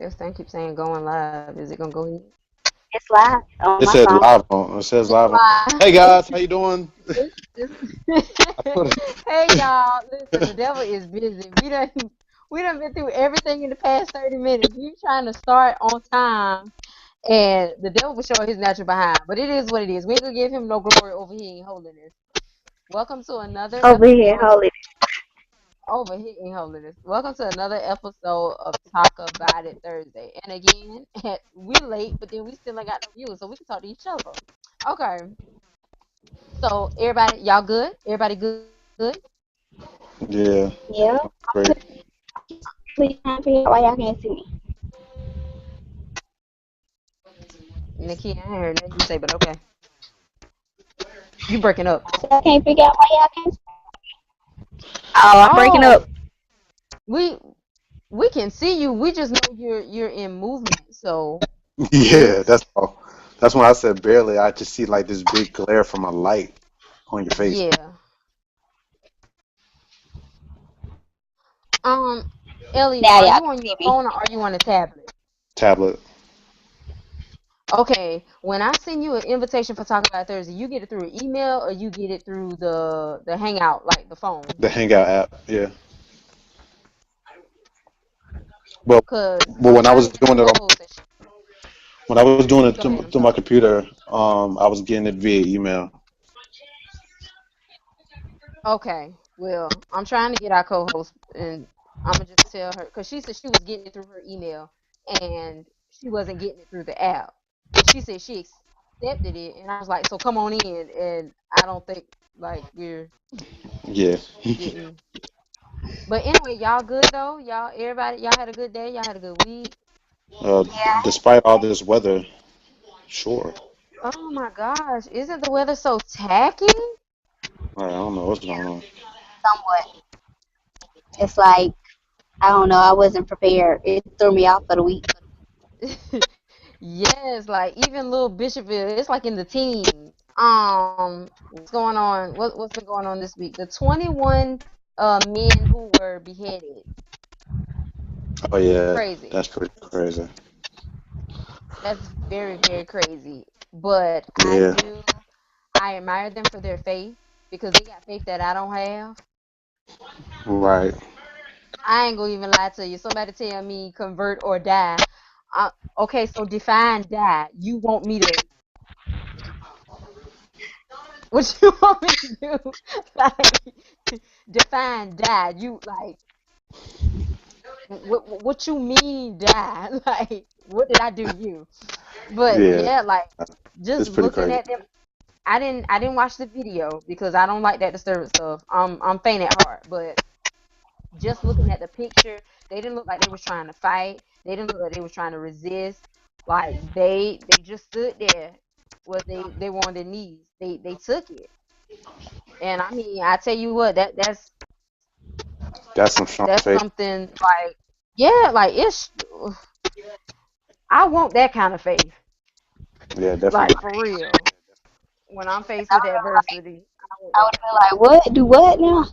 This thing keeps saying going live. Is it gonna go in? It's live on It my says phone. live on. It says It's live on. live. Hey guys, how you doing? I put Hey y'all, listen, the devil is busy. We done been through everything in the past 30 minutes. We trying to start on time, and the devil was showing his natural behind. But it is what it is. We ain't gonna give him no glory over here in holiness. Welcome to another Over here, episode holy. over here in holiness. Welcome to another episode of Talk About It Thursday. And again, we late, but then we still ain't got no viewers, so we can talk to each other. Okay. So everybody, y'all good? Everybody good? yeah, Yeah. great. Please trying to figure out why y'all can't see me. Nikki, I ain't heard nothing you say, but okay. You breaking up. I said I can't figure out why y'all can't see me. Oh, I'm breaking up. Oh, we we can see you. We just know you're in movement. So Yeah, it's that's all. That's when I said barely. I just see like this big glare from a light on your face. yeah. Um, Ellie, Now are y'all you can on see your me. phone or are you on a tablet? Tablet. Okay, when I send you an invitation for Talk About Thursday, you get it through an email or you get it through the Hangout, like the phone. The Hangout app. Yeah. Well, Cause but I'm when I trying was to get my doing it co-host. when I was doing it Go ahead. I'm through my sorry. computer, I was getting it via email. Okay. Well, I'm trying to get our co-host, and I'm gonna just tell her because she said she was getting it through her email, and she wasn't getting it through the app. And she said she accepted it, and I was like, so come on in. And I don't think like we're Yeah. getting. But anyway, y'all good though? Y'all had a good day. Y'all had a good week. Uh, Yeah. despite all this weather, sure. Oh my gosh, isn't the weather so tacky? I don't know what's going on. Somewhat. It's like, I don't know, I wasn't prepared. It threw me off for the week. Yes, like even little Bishopville, it's like in the teens. What's going on? What's been going on this week? The 21 men who were beheaded. Oh yeah, Crazy. that's pretty crazy. That's very, very crazy. But Yeah. I admire them for their faith because they got faith that I don't have. Right. I ain't gonna even lie to you. Somebody tell me convert or die. Okay, so define die. You want me to what you want me to do? Like define die. You like what you mean die? Like what did I do to you? But Yeah, yeah, like just it's pretty looking crazy. at them. I didn't watch the video because I don't like that disturbing stuff. I'm faint at heart, but just looking at the picture, they didn't look like they was trying to fight. They didn't look like they was trying to resist. Like they just stood there. Was they were on their knees. They took it. And I mean, I tell you what, That's some strong that's faith. something like yeah, like it's I want that kind of faith. Yeah, definitely. Like for real. When I'm faced I with would have been like, adversity, I want I that would kind have of been faith. like, what? Do what now?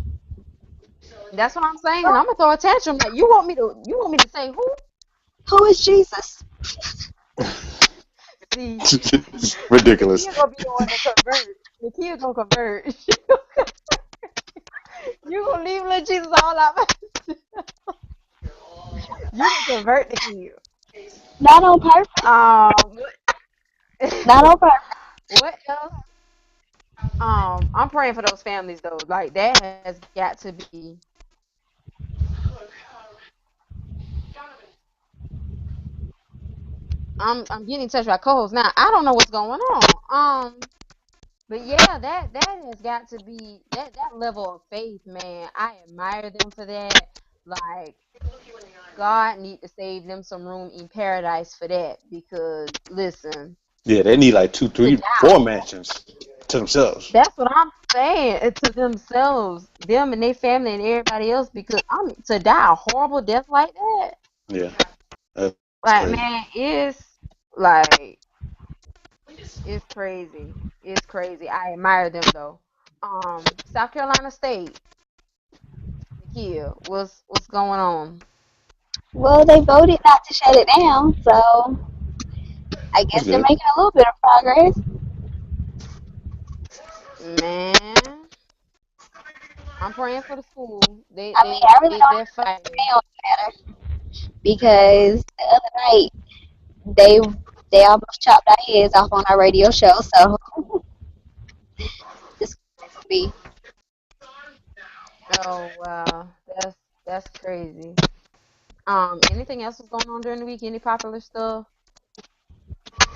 That's what I'm saying. I'm gonna throw a tantrum. Like you want me to say who? Who is Jesus? See, It's ridiculous. Nakia gonna be the one to convert. Nakia gonna convert. You gonna leave little Jesus all out. You gonna convert Nakia. Not on purpose. What? Not on purpose. What else? I'm praying for those families though. Like that has got to be. I'm getting in touch with my co-host now. I don't know what's going on. But yeah, that has got to be that level of faith, man. I admire them for that. Like God need to save them some room in paradise for that because listen, Yeah, they need like two, to three, die. four mansions to themselves. That's what I'm saying to themselves, them and their family and everybody else because I mean to die a horrible death like that. Yeah, that's Like crazy. man, like it's crazy. It's crazy. I admire them though. South Carolina State, Nikia, what's going on? Well, they voted not to shut it down, so I That's guess they're good. making a little bit of progress. Man, I'm praying for the school. They I mean, they I really they don't they're have to fighting. say on the matter because the other night they they almost chopped our heads off on our radio show. So this could be. Oh wow, that's crazy. Anything else was going on during the week? Any popular stuff?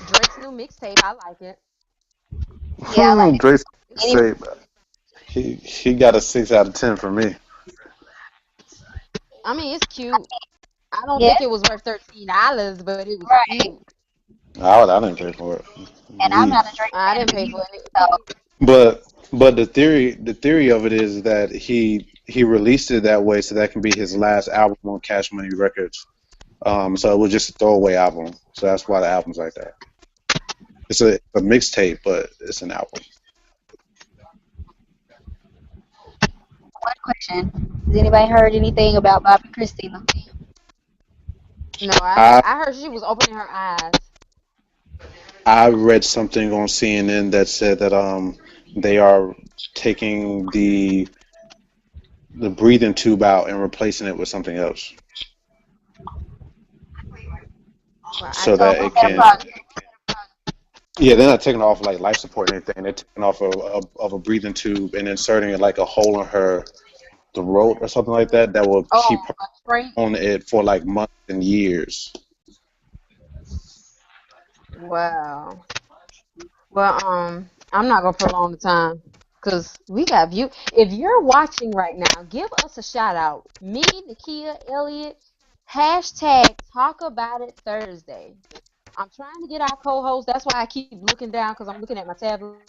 Drake's new mixtape, I like it. Yeah, I like Drake's any. say he got a 6 out of 10 for me. I mean, it's cute. I don't Yeah, think it was worth $13, but it was right. cute. I didn't pay for it. And I'm Me. not a Drake I fan didn't of pay either. for it. So But the theory of it is that he released it that way so that can be his last album on Cash Money Records. So it was just a throwaway album. So that's why the album's like that. It's a mixtape, but it's an album. one question: has anybody heard anything about Bobby Christina? No, I I heard she was opening her eyes. I read something on CNN that said that they are taking the breathing tube out and replacing it with something else Well, I so So that didn't what's it know their can. that. progress? Yeah, they're not taking off like life support or anything. They're taking off of a breathing tube and inserting it like a hole in her throat or something like that that will Oh, keep her a straight. on it for like months and years. Wow. Well, I'm not gonna prolong the time because we got view. If you're watching right now, give us a shout out. Me, Nakia, Elliot, hashtag talk about it Thursday. I'm trying to get our co-host. That's why I keep looking down because I'm looking at my tablet.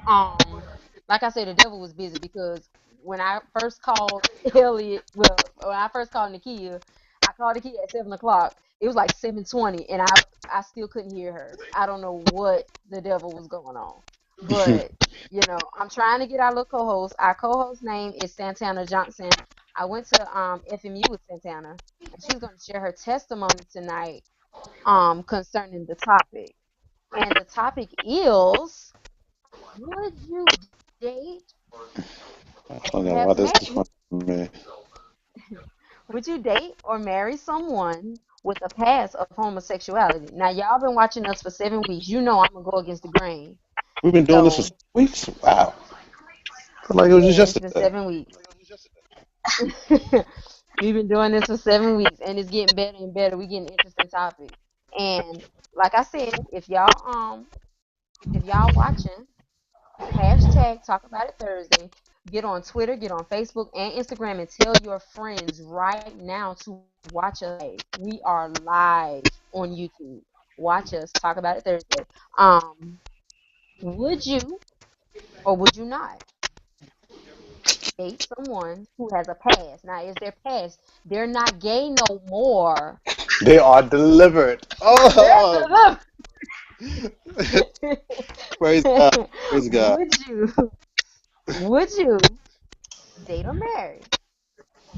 um like I said, the devil was busy because when I first called Elliot, well, when I first called Nakia, I called Nakia at 7 o'clock. It was like 7:20, and I still couldn't hear her. I don't know what the devil was going on, but I'm trying to get our little co-host. Our co-host name is Santana Johnson. I went to FMU with Santana, and she's going to share her testimony tonight concerning the topic. And the topic is, would you date I or don't know why perhaps this is marry? funny to me. Would you date or marry someone with a past of homosexuality? Now, y'all been watching us for 7 weeks. You know I'm gonna go against the grain. We've been doing this for So, 6 weeks. Wow, I feel like it was just yeah, it's been yesterday. 7 weeks. We've been doing this for 7 weeks, and it's getting better and better. We getting interesting topics. And like I said, if y'all watching, hashtag talk about it Thursday. Get on Twitter, get on Facebook and Instagram, and tell your friends right now to watch us live. We are live on YouTube. Watch us talk about it Thursday. Would you or would you not date someone who has a past? Now, is their past? They're not gay no more. They are delivered. Oh, They're praise God, praise God. would you? Would you date or marry?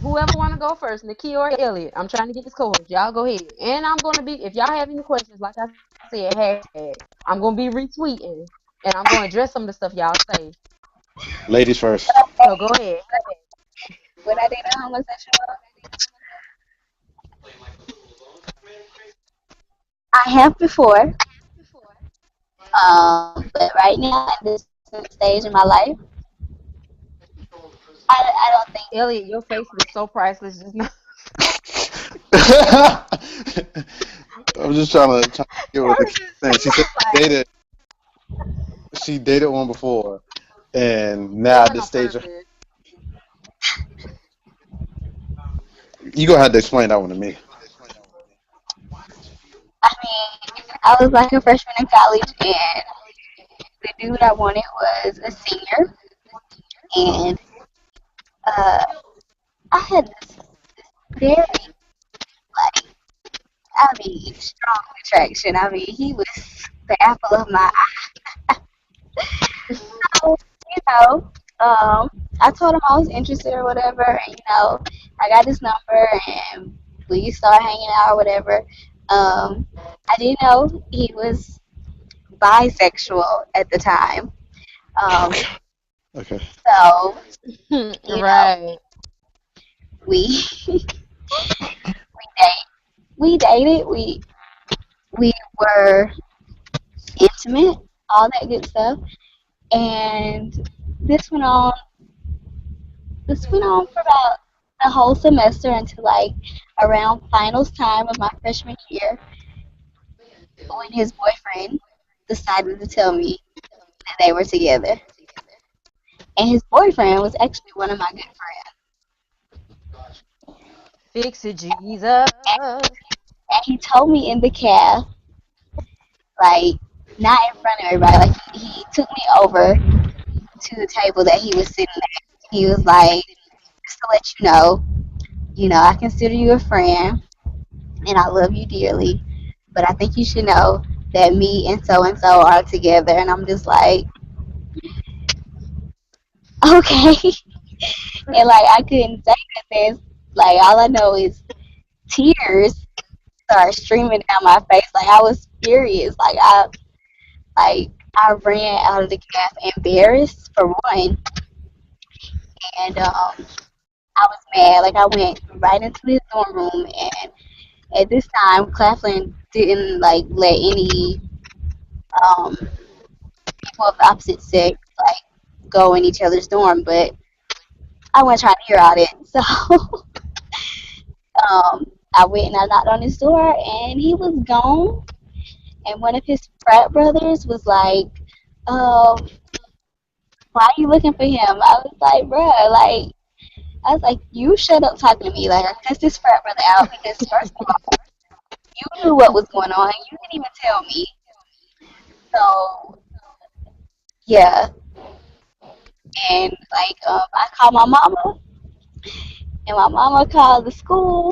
Whoever want to go first, Nakia or Elliot. I'm trying to get this co-host. Y'all go ahead. And I'm going to be, if y'all have any questions, like I said, hashtag, I'm going to be retweeting. And I'm going to address some of the stuff y'all say. Ladies first. So go ahead. Would I date a homosexual? I have before, but right now at this stage in my life, I don't think. Elliot, your face was so priceless just now. I'm just trying to get what That the was kid just saying. She said like, she dated one before, and it now at wasn't this on stage, purpose. you gonna have to explain that one to me. I mean, I was like a freshman in college, and the dude I wanted was a senior, and uh, I had this very, like, I mean, strong attraction. I mean, he was the apple of my eye. You know, I told him I was interested or whatever, and I got his number, and we started hanging out or whatever. I didn't know he was bisexual at the time. Um, Okay. Okay. so you know, Right. we date, we dated, we were intimate, all that good stuff, and this went on. This went on for about a whole semester until like around finals time of my freshman year when his boyfriend decided to tell me that they were together. And his boyfriend was actually one of my good friends. Fix it, Jesus. And he told me in the cab, like, not in front of everybody, like, he took me over to the table that he was sitting at. He was like, just to let you know, I consider you a friend and I love you dearly, but I think you should know that me and so are together. And I'm just like, okay. And like, I couldn't say this. Like, all I know is tears started streaming down my face. Like, I was furious. Like, I ran out of the caf embarrassed for one, and I was mad. Like, I went right into his dorm room, and at this time, Claflin didn't like let any people of the opposite sex like go in each other's dorm, but I wasn't trying to hear all that. So I went and I knocked on his door, and he was gone. And one of his frat brothers was like, um, "Why are you looking for him?" I was like, "Bruh, like." I was like, you shut up talking to me. Like, I cussed this frat brother out because, first of all, you knew what was going on. You didn't even tell me. So, yeah. And, like, I called my mama, and my mama called the school.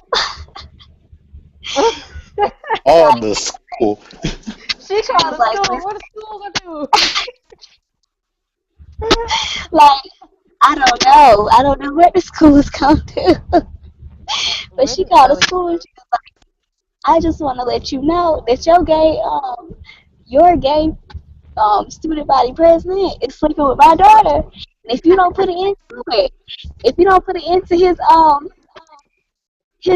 All the school. She She called was the like, school. listen, What the school gonna like, I don't know. I don't know what the school is going to do. do? But Where she did called the Ellie school, and go? she was like, I just want to let you know that your gay student body president is sleeping with my daughter. And if you don't put it into it, if you don't put it into his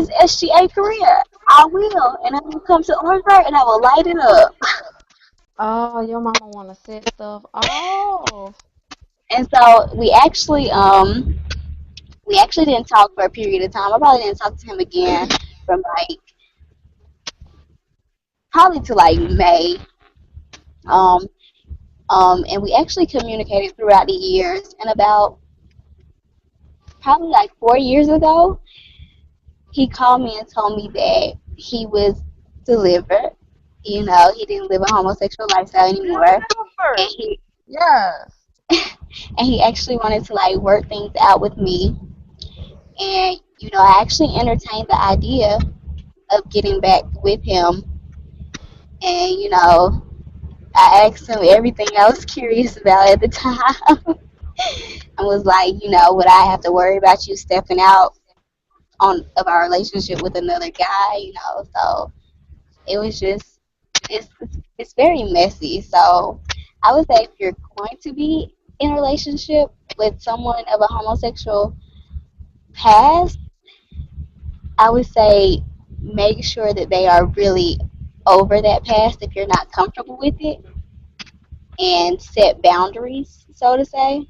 SGA career, I will, and I will come to Orangeburg and I will light it up. Oh, your mama wanna set stuff off. And so we actually didn't talk for a period of time. I probably didn't talk to him again from like probably to like May. Um, and we actually communicated throughout the years. And about probably like 4 years ago, he called me and told me that he was delivered. You know, he didn't live a homosexual lifestyle anymore, and Delivered. he Yes. and he actually wanted to like work things out with me. And you know, I actually entertained the idea of getting back with him. And you know, I asked him everything I was curious about at the time. And was like, you know, would I have to worry about you stepping out on of our relationship with another guy? You know, so it was just it's very messy. So I would say if you're going to be in a relationship with someone of a homosexual past, I would say make sure that they are really over that past if you're not comfortable with it, and set boundaries, so to say.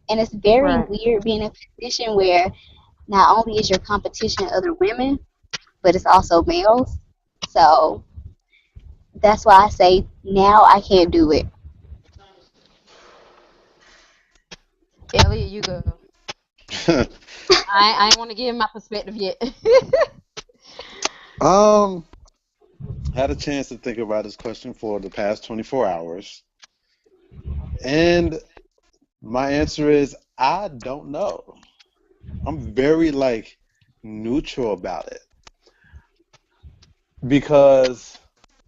And it's very Right. weird being in a position where not only is your competition other women, but it's also males. So that's why I say now I can't do it. Elliot, you go. I ain't want to give my perspective yet. um, had a chance to think about this question for the past 24 hours, and my answer is I don't know. I'm very like neutral about it because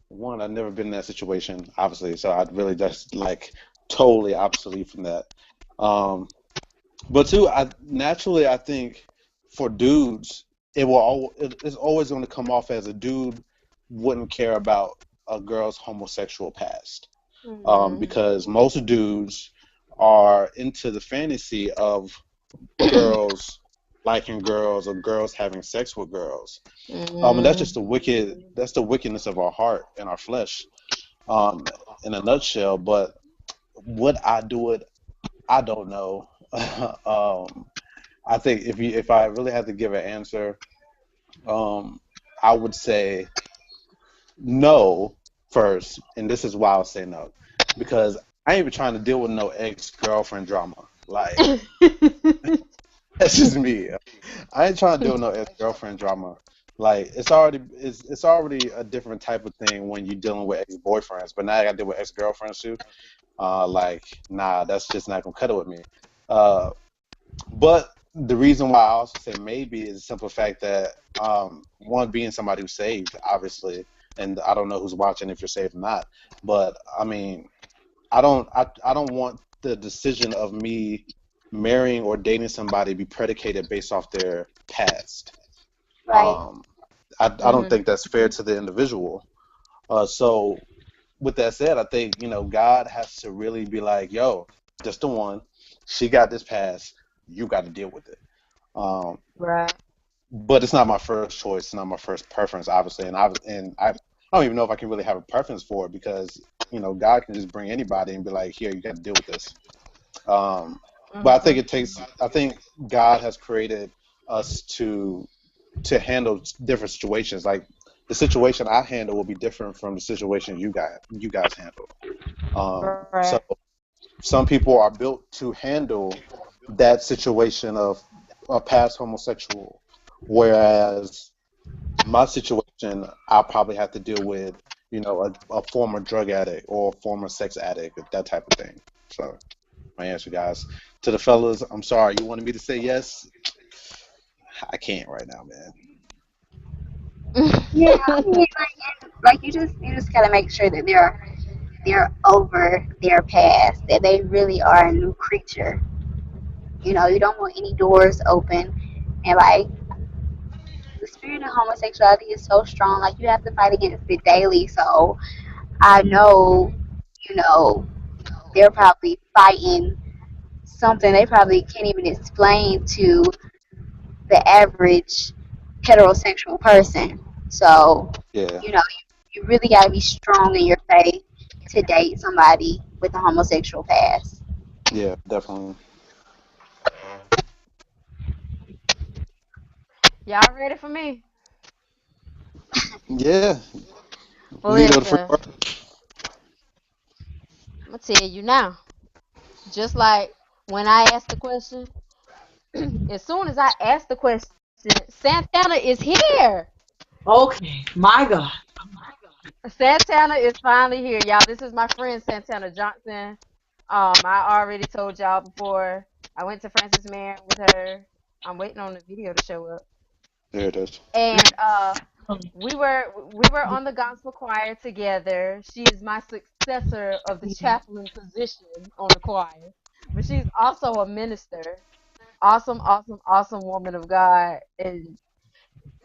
one, I've never been in that situation, obviously, so I'd really just like totally obsolete from that. Um, but two, I naturally I think for dudes. it's always going to come off as a dude wouldn't care about a girl's homosexual past, Mhm. because most dudes are into the fantasy of girls liking girls or girls having sex with girls. And that's just Mhm. that's the wickedness of our heart and our flesh, um, in a nutshell. But would I do it? I don't know. I think if I really had to give an answer, um, I would say no first, and this is why I'll say no, because I ain't even trying to deal with no ex girlfriend drama. Like that's just me. I ain't trying to deal with no ex girlfriend drama. Like it's already a different type of thing when you're dealing with ex boyfriends, but now I got to deal with ex girlfriends too. Like nah, that's just not gonna cut it with me. Uh, but the reason why I also say maybe is the simple fact that one being somebody who's saved, obviously, and I don't know who's watching if you're saved or not, but I mean, I don't want the decision of me marrying or dating somebody be predicated based off their past. Right. Um, I don't Mhm. think that's fair to the individual. So with that said, I think God has to really be like, yo, just the one. She got this past. You got to deal with it. Um, Right. but it's not my first choice. It's not my first preference, obviously. I don't even know if I can really have a preference for it because God can just bring anybody and be like, here, you got to deal with this. Um, but I think Mhm. it takes. I think God has created us to handle different situations. Like the situation I handle will be different from the situation you guys handle. Right. So some people are built to handle that situation of a past homosexual, whereas my situation I'll probably have to deal with a former drug addict or a former sex addict, that type of thing. So my answer, guys, to the fellas, I'm sorry, you wanted me to say yes, I can't right now, man. Yeah, I mean, like you just gotta make sure that they're over their past, that they really are a new creature. You don't want any doors open, and like the spirit of homosexuality is so strong. Like you have to fight against it daily. So I know, you know, they're probably fighting something they probably can't even explain to the average heterosexual person. So, Yeah, you really got to be strong in your faith to date somebody with a homosexual past. yeah, definitely. Y'all ready for me? Yeah, leader of the free Listen, world. I'm gonna tell you now. Just like when I asked the question, as soon as I asked the question, Santana is here. Okay, my God. Santana is finally here, y'all. This is my friend Santana Johnson. I already told y'all before. I went to Francis Marion with her. I'm waiting on the video to show up. There it is. And we were on the gospel choir together. She is my successor of the chaplain position on the choir, but she's also a minister. Awesome, awesome, awesome woman of God. And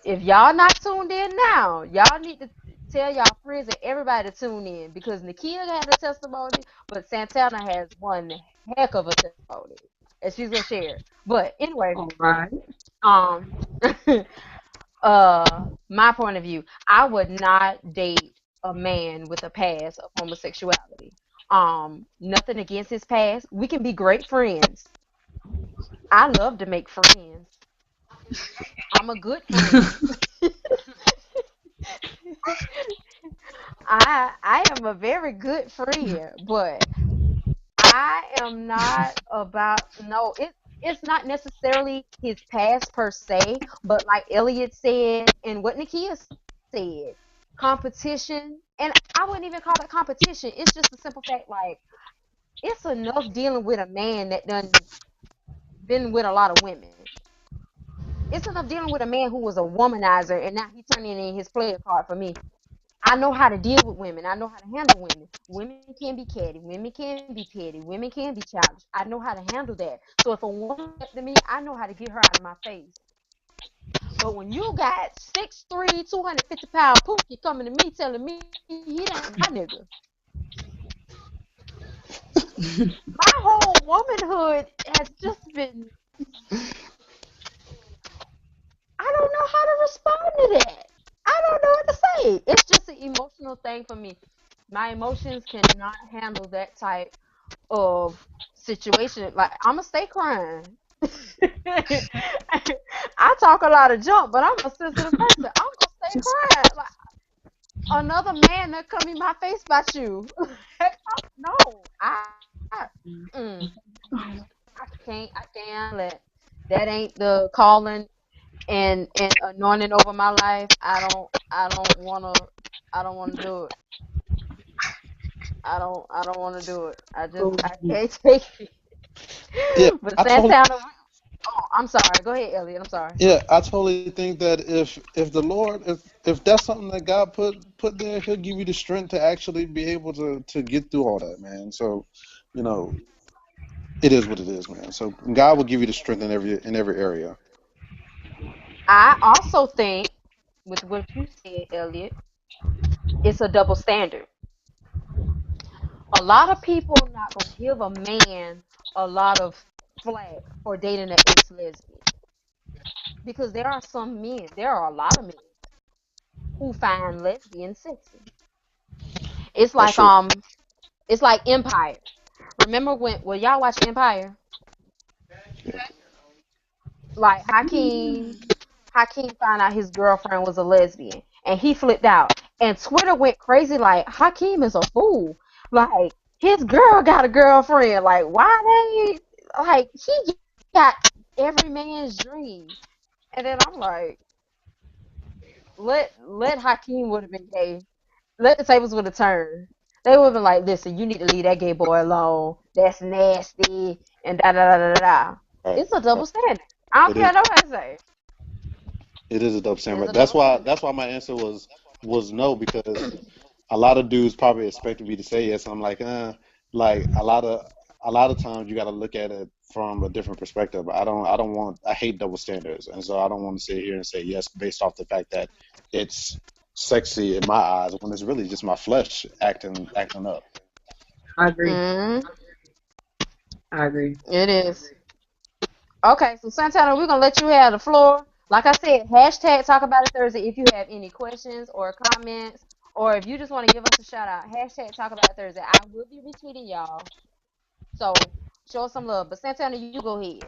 if y'all not tuned in now, y'all need to tell y'all friends and everybody to tune in because Nakia had a testimony, but Santana has one heck of a testimony, and she's gonna share it. But anyway, All right. um, my point of view, I would not date a man with a past of homosexuality. Nothing against his past. We can be great friends. I love to make friends. I'm a good friend. I am a very good friend, but I am not about no. It's not necessarily his past per se, but like Elliot said and what Nakia said, competition, and I wouldn't even call it competition. It's just a simple fact like it's enough dealing with a man that done been with a lot of women. It's enough dealing with a man who was a womanizer and now he turning in his player card for me. I know how to deal with women. I know how to handle women. Women can be catty. Women can be petty. Women can be childish. I know how to handle that. So if a woman comes to me, I know how to get her out of my face. But when you got 6'3", 250 pound Pookie coming to me telling me he ain't my nigga, my whole womanhood has just been, I don't know how to respond to that. I don't know what to say. It's just an emotional thing for me. My emotions cannot handle that type of situation. Like, I'ma stay crying. I talk a lot of junk, but I'm a sensitive person. I'm gonna stay crying. Like, another man that come in my face about you. No, mm, I can't handle it. That ain't the calling and anointing over my life. I don't wanna do it. I don't wanna do it. Oh, I can't take it. Yeah, But I totally Santana, oh, I'm sorry. Go ahead, Elliot. I'm sorry. yeah, I totally think that if the Lord if that's something that God put there, He'll give you the strength to actually be able to get through all that, man. So, you know, it is what it is, man. So God will give you the strength in every area. I also think, with what you said, Elliot, it's a double standard. A lot of people are not gonna give a man a lot of flack for dating an ex-lesbian, because there are a lot of men who find lesbians sexy. It's That's like true. it's like Empire. Remember when y'all watch Empire? Yeah. Like Hakeem found out his girlfriend was a lesbian and he flipped out. And Twitter went crazy like Hakeem is a fool. Like, his girl got a girlfriend. Like, why he got every man's dream. And then I'm like, let Hakeem would have been gay. Let the tables would have turned. They would have been like, listen, you need to leave that gay boy alone. That's nasty and da da da da da. Right. It's a Right. double standard. I don't It is. care what nobody say. It is a dope It's samurai. a double standard. That's why my answer was no, because a lot of dudes probably expected me to say yes. I'm like, like a lot of times you got to look at it from a different perspective. I don't want I hate double standards, and so I don't want to sit here and say yes based off the fact that it's sexy in my eyes when it's really just my flesh acting up. I agree. Mm, I agree. it is. Okay, so Santana, we're gonna let you have the floor. Like I said, hashtag talk about it Thursday if you have any questions or comments, or if you just want to give us a shout out. Hashtag talk about it Thursday. I will be retweeting y'all. So show us some love. But Santana, you go ahead.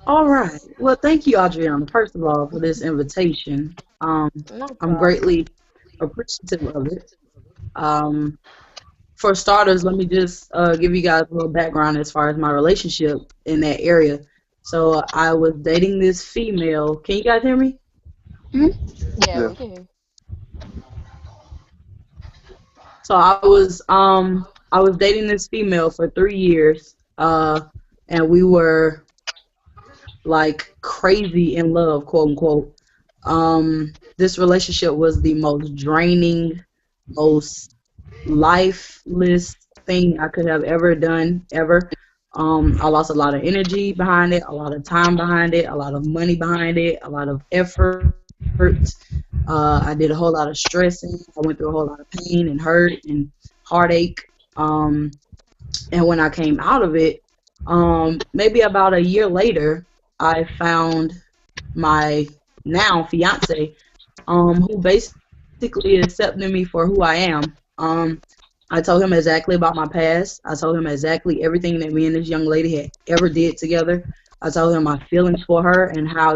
All right. Well, thank you, Adriana, first of all, for this invitation. No I'm problem. greatly appreciative of it. Um, for starters, let me just give you guys a little background as far as my relationship in that area. So I was dating this female. Can you guys hear me? Mhm. Yeah, Yeah. we can. So I was dating this female for 3 years. And we were like crazy in love, quote unquote. This relationship was the most draining, most lifeless thing I could have ever done, ever. I lost a lot of energy behind it, a lot of time behind it, a lot of money behind it, a lot of effort. I did a whole lot of stressing. I went through a whole lot of pain and hurt and heartache. Um, and when I came out of it, maybe about a year later, I found my now fiance, who basically accepted me for who I am. I told him exactly about my past. I told him exactly everything that me and this young lady had ever did together. I told him my feelings for her and how,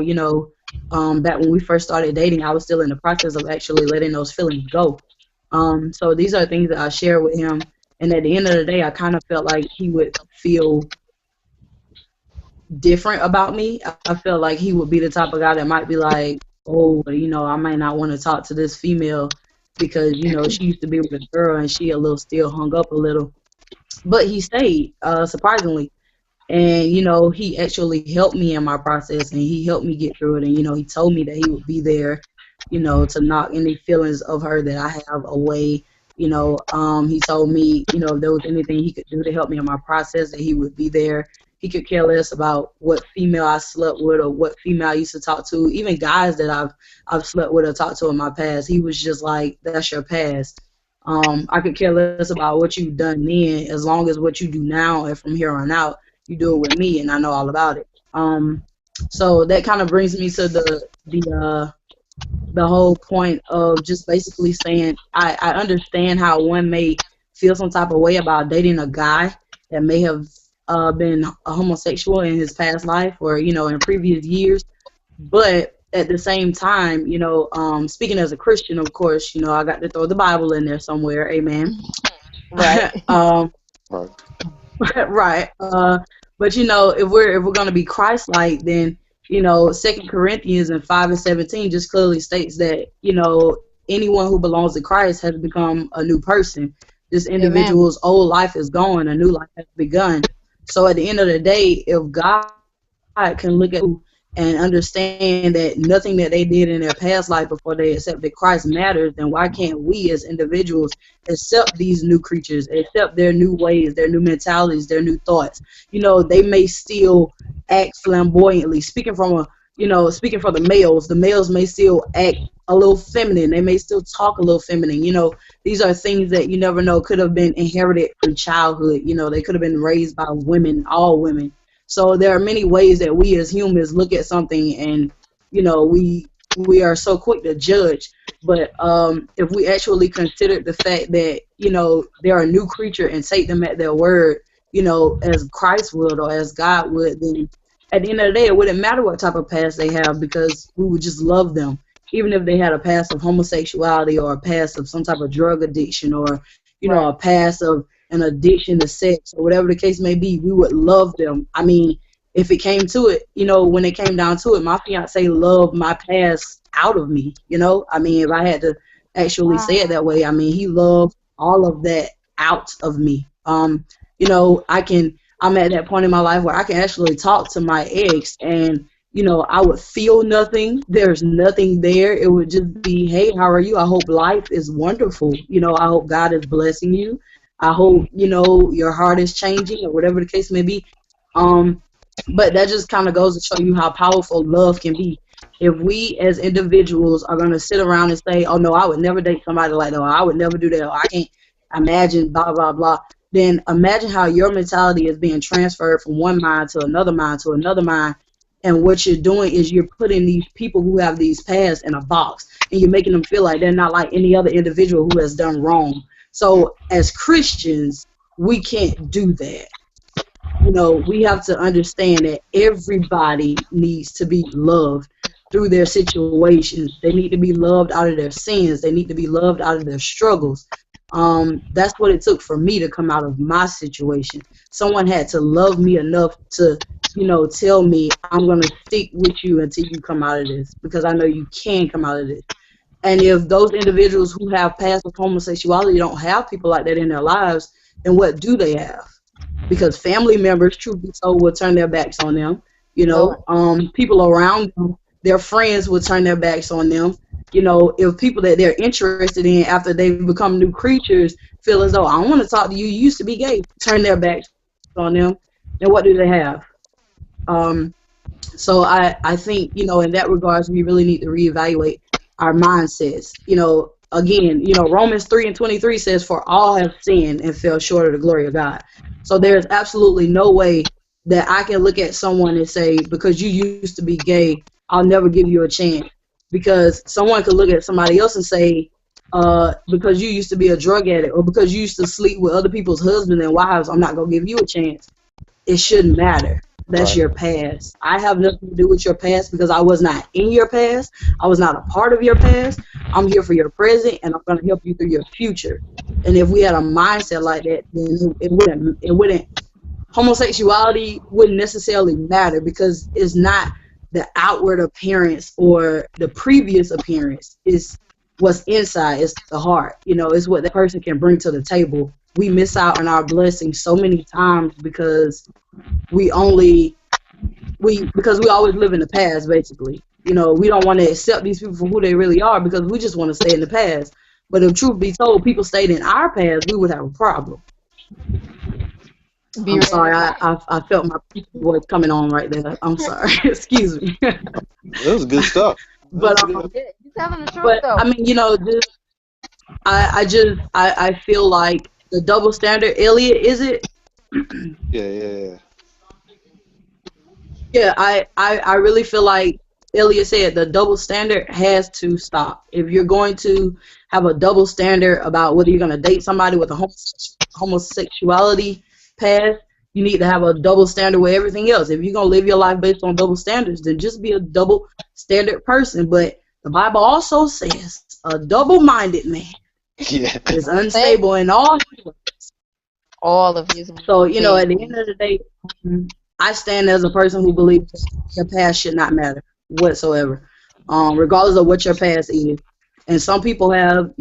back when we first started dating, I was still in the process of actually letting those feelings go. So these are things that I share with him. And at the end of the day, I kind of felt like he would feel different about me. I felt like he would be the type of guy that might be like, oh, I might not want to talk to this female because, she used to be with a girl and she a little still hung up a little. But he stayed, surprisingly. And, he actually helped me in my process and he helped me get through it. And, he told me that he would be there, to knock any feelings of her that I have away. He told me, if there was anything he could do to help me in my process, that he would be there. He could care less about what female I slept with or what female I used to talk to. Even guys that I've slept with or talked to in my past, he was just like, "That's your past." I could care less about what you've done then, as long as what you do now and from here on out, you do it with me, and I know all about it. So that kind of brings me to the whole point of just basically saying I understand how one may feel some type of way about dating a guy that may have been a homosexual in his past life or in previous years, but at the same time, speaking as a Christian, of course, I got to throw the Bible in there somewhere. Amen. Right. um, Right. right. But if we're gonna be Christ-like, then Second Corinthians and 5:17 just clearly states that anyone who belongs to Christ has become a new person. This Amen. individual's old life is gone, a new life has begun. So at the end of the day, if God can look at and understand that nothing that they did in their past life before they accepted Christ matters, then why can't we as individuals accept these new creatures, accept their new ways, their new mentalities, their new thoughts? They may still act flamboyantly. Speaking for the males may still act a little feminine. They may still talk a little feminine. These are things that you never know could have been inherited from childhood. They could have been raised by women, all women. So there are many ways that we as humans look at something, and we are so quick to judge. But if we actually consider the fact that they're a new creature and take them at their word, as Christ would or as God would, then at the end of the day, it wouldn't matter what type of past they have, because we would just love them, even if they had a past of homosexuality or a past of some type of drug addiction or Right. a past of an addiction to sex or whatever the case may be. We would love them. I mean, if it came to it, when it came down to it, my fiance loved my past out of me. I mean, if I had to actually say it that way, I mean, he loved all of that out of me. I'm at that point in my life where I can actually talk to my ex, and I would feel nothing. There's nothing there. It would just be, "Hey, how are you? I hope life is wonderful. I hope God is blessing you. I hope, your heart is changing," or whatever the case may be. Um, but that just kind of goes to show you how powerful love can be. If we as individuals are going to sit around and say, "Oh, no, I would never date somebody like that, or I would never do that, or I can't imagine blah, blah, blah," then imagine how your mentality is being transferred from one mind to another mind to another mind. And what you're doing is you're putting these people who have these pasts in a box, and you're making them feel like they're not like any other individual who has done wrong. So as Christians, we can't do that. We have to understand that everybody needs to be loved through their situations. They need to be loved out of their sins. They need to be loved out of their struggles. That's what it took for me to come out of my situation. Someone had to love me enough to, tell me, "I'm going to stick with you until you come out of this, because I know you can come out of this." And if those individuals who have past with homosexuality don't have people like that in their lives, then what do they have? Because family members, truth be told, will turn their backs on them. Lord. People around them, their friends will turn their backs on them. If people that they're interested in after they've become new creatures feel as though, "I don't want to talk to you, you used to be gay," turn their backs on them, then what do they have? Um, so I think, in that regards, we really need to reevaluate our mindsets. Again, Romans 3:23 says, "For all have sinned and fell short of the glory of God." So there's absolutely no way that I can look at someone and say, "Because you used to be gay, I'll never give you a chance." Because someone could look at somebody else and say, "Because you used to be a drug addict, or because you used to sleep with other people's husbands and wives, I'm not going to give you a chance." It shouldn't matter. That's Right. your past. I have nothing to do with your past, because I was not in your past. I was not a part of your past. I'm here for your present, and I'm going to help you through your future. And if we had a mindset like that, then it wouldn't homosexuality wouldn't necessarily matter, because it's not the outward appearance or the previous appearance. It's what's inside. It's the heart. It's what that person can bring to the table. We miss out on our blessings so many times because we only because we always live in the past, basically. We don't want to accept these people for who they really are, because we just want to stay in the past. But if truth be told, people stayed in our past, we would have a problem. Be I'm ready to sorry, fight. I felt my voice coming on right there. I'm sorry, excuse me. It was good stuff. It was but good. Yeah, you telling the truth but I though. mean, just I feel like the double standard. Elliot, is it? Yeah, yeah, yeah. Yeah, I really feel like Ilya said the double standard has to stop. If you're going to have a double standard about whether you're going to date somebody with a homosexuality past, you need to have a double standard with everything else. If you're going to live your life based on double standards, then just be a double standard person. But the Bible also says a double-minded man Yeah. is Unstable. unstable in all. All of his So, at the end ways. of the day, I stand as a person who believes that your past should not matter whatsoever, regardless of what your past is. And some people have,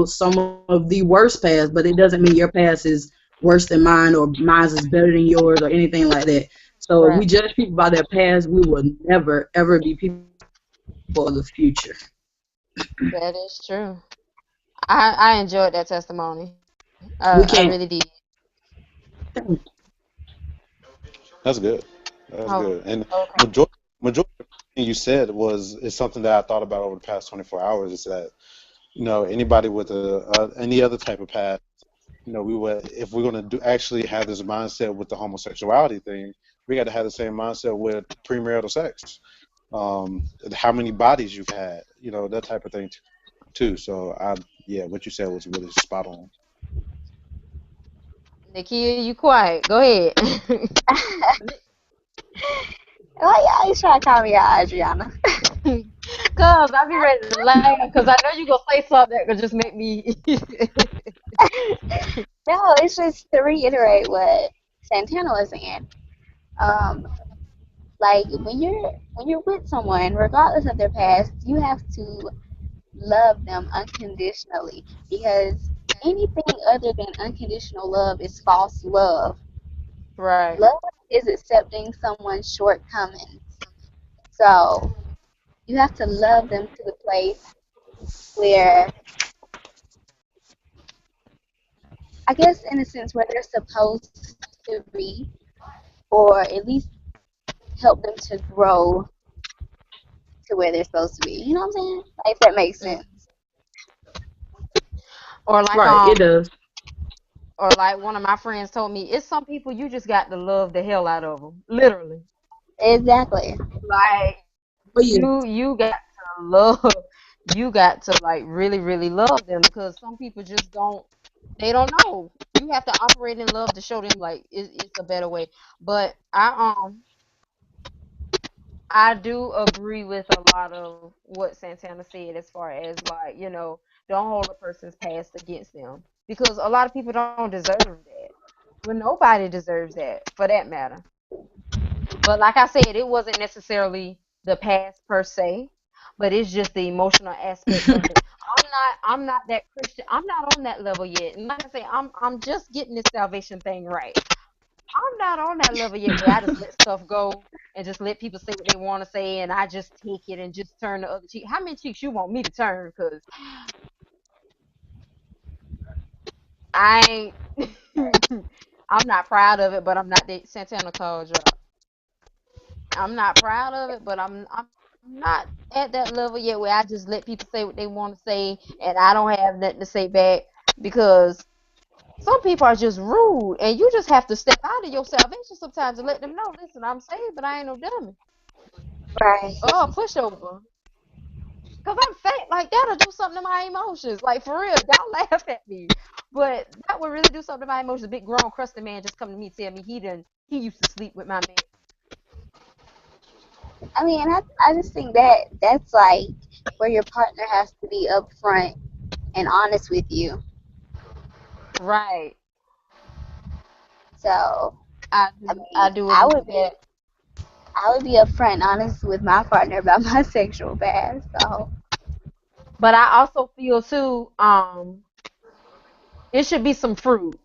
some of the worst past, but it doesn't mean your past is worse than mine or mine is better than yours or anything like that. So if Right. we judge people by their past, we will never, ever be people of the future. That is true. I enjoyed that testimony. I We really can't. did. That's good. That's Oh, good. And okay. majority of everything you said was is something that I thought about over the past 24 hours. Is that anybody with any other type of past, we would if we're gonna do actually have this mindset with the homosexuality thing, we got to have the same mindset with premarital sex. How many bodies you've had, that type of thing too. So yeah, what you said was really spot on. Nikia, you quiet. Go ahead. Why you always try to call me out, Adriana? Cause I be ready to laugh. Cause I know you gonna say something that could just make me. No, it's just to reiterate what Santana was saying. Um, like when you're with someone, regardless of their past, you have to love them unconditionally because anything other than unconditional love is false love. Right. Love is accepting someone's shortcomings. So you have to love them to the place where, I guess, in a sense, where they're supposed to be, or at least help them to grow to where they're supposed to be. You know what I'm saying? Like, if that makes Mm. sense. Or like Right, it does. or like one of my friends told me, it's some people you just got to love the hell out of them. Literally. Exactly. Like Oh yeah. you got to love. You got to like really really love them because some people just don't. They don't know. You have to operate in love to show them like it's a better way. But I do agree with a lot of what Santana said as far as like, don't hold a person's past against them. Because a lot of people don't deserve that. Well, nobody deserves that for that matter. But like I said, it wasn't necessarily the past per se, but it's just the emotional aspect of it. I'm not that Christian. I'm not on that level yet. And like I say, I'm just getting this salvation thing right. I'm not on that level yet where I just let stuff go and just let people say what they want to say and I just take it and just turn the other cheek. How many cheeks you want me to turn? Because I ain't, I'm not proud of it, but I'm not the Santana called drop. I'm not proud of it, but I'm not at that level yet where I just let people say what they want to say and I don't have nothing to say back because some people are just rude and you just have to step out of your salvation sometimes and let them know, listen, I'm saved, but I ain't no dummy. Right. Oh, pushover. Cause I'm fat. Like that'll do something to my emotions. Like for real, y'all laugh at me, but that would really do something to my emotions. A big grown crusty man just come to me and tell me he used to sleep with my man. I mean, I just think that that's like where your partner has to be upfront and honest with you. Right. So, I I mean, do agree with that. I would be upfront and honest with my partner about my sexual past. So, But I also feel too, it should be some fruit.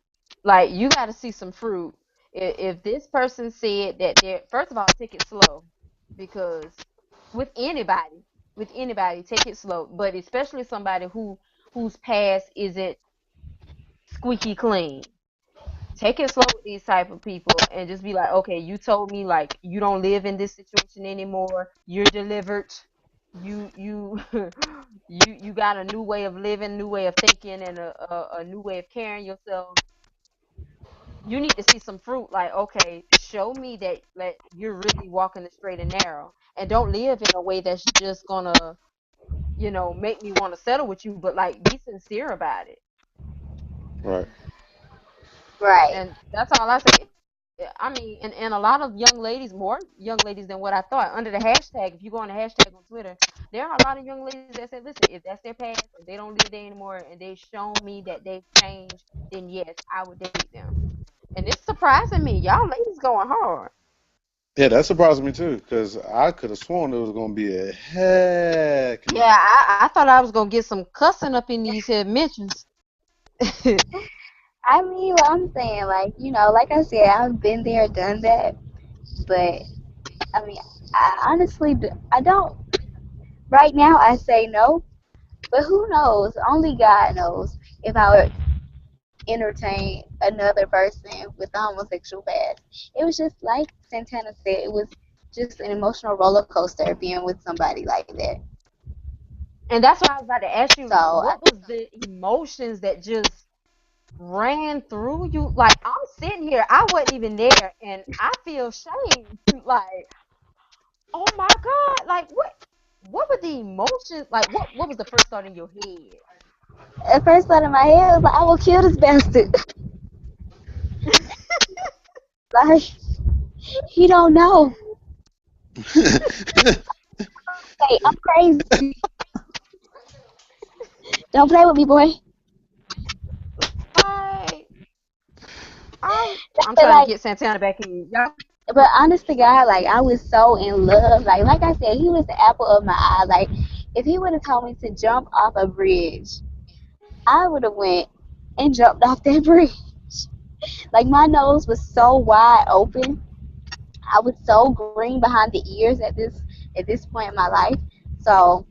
Like you got to see some fruit. If this person said that they're first of all, take it slow, because with anybody, take it slow. But especially somebody whose past isn't squeaky clean. take it slow with these type of people and just be like, okay, you told me like you don't live in this situation anymore. You're delivered. You you got a new way of living, new way of thinking, and a new way of carrying yourself. You need to see some fruit. Like, okay, show me that you're really walking the straight and narrow, and don't live in a way that's just gonna, make me want to settle with you. But like, be sincere about it. Right. Right. And that's all I say. I mean, and a lot of young ladies, more young ladies than what I thought, under the hashtag, if you go on the hashtag on Twitter, there are a lot of young ladies that say, listen, if that's their past, if they don't live there anymore, and they've shown me that they've changed, then yes, I would date them. And it's surprising me. Y'all ladies going hard. Yeah, that surprised me too, because I could have sworn there was gonna be a heck Yeah, no. I thought I was going to get some cussing up in these here mentions. I mean, what I'm saying, like, like I said, I've been there, done that, but I mean, I honestly, I don't. Right now, I say no, but who knows? Only God knows if I would entertain another person with a homosexual past. It was just like Santana said, it was just an emotional roller coaster being with somebody like that. And that's what I was about to ask you. So, What was the emotions that just ran through you? Like, I'm sitting here, I wasn't even there, and I feel shame. Like, oh my God, like what were the emotions? Like, what was the first thought in your head? at first thought in my head was like, I will kill this bastard. Like, he don't know. Hey, I'm crazy. Don't play with me, boy. Like, I'm But trying to like, get Santana back in. Y'all, but honest to God, like I was so in love. Like I said, he was the apple of my eye. Like if he would have told me to jump off a bridge, I would have went and jumped off that bridge. Like my nose was so wide open. I was so green behind the ears at this point in my life. So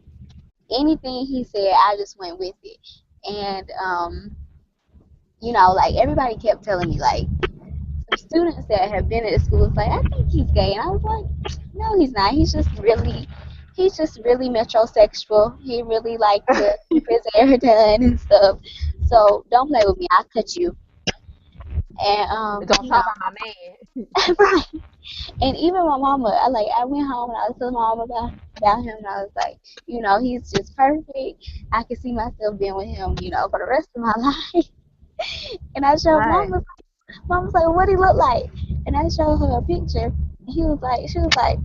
anything he said, I just went with it. And like everybody kept telling me like some students that have been at the school was like, I think he's gay, and I was like, no, he's not. He's just really metrosexual. He really like to keep his hair done and stuff. So don't play with me. I'll cut you. And don't talk about my man. right. And even my mama, I went home and I was telling my mama about him, and I was like, he's just perfect. I can see myself being with him, for the rest of my life. And I showed Right. mama's like, what he look like? And I showed her a picture. She was like,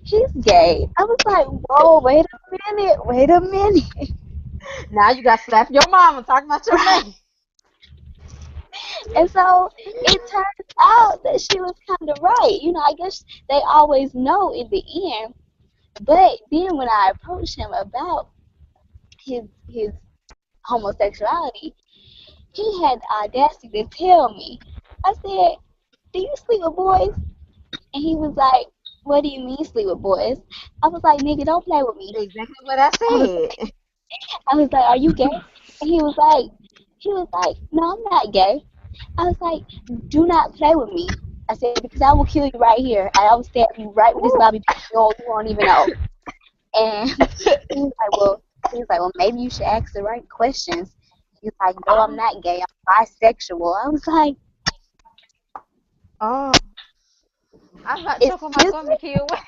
he's gay. I was like, whoa, wait a minute. Now you got to slap your mama talking about your Right. man. And so it turns out that she was kind of right. I guess they always know in the end. But then when I approached him about his homosexuality, he had the audacity to tell me. I said, do you sleep with boys? And he was like, what do you mean sleep with boys? I was like, nigga, don't play with me. Exactly what I I was said. I was like, are you gay? And he was like, no, I'm not gay. I was like, do not play with me. I said, because I will kill you right here. And I will stab you right with this Woo. bobby pin. You won't even know. And he was like, well, maybe you should ask the right questions. He's like, no, I'm I'm not gay. I'm bisexual. I was like, oh, I was about to choke on my excuse gum me? to kill.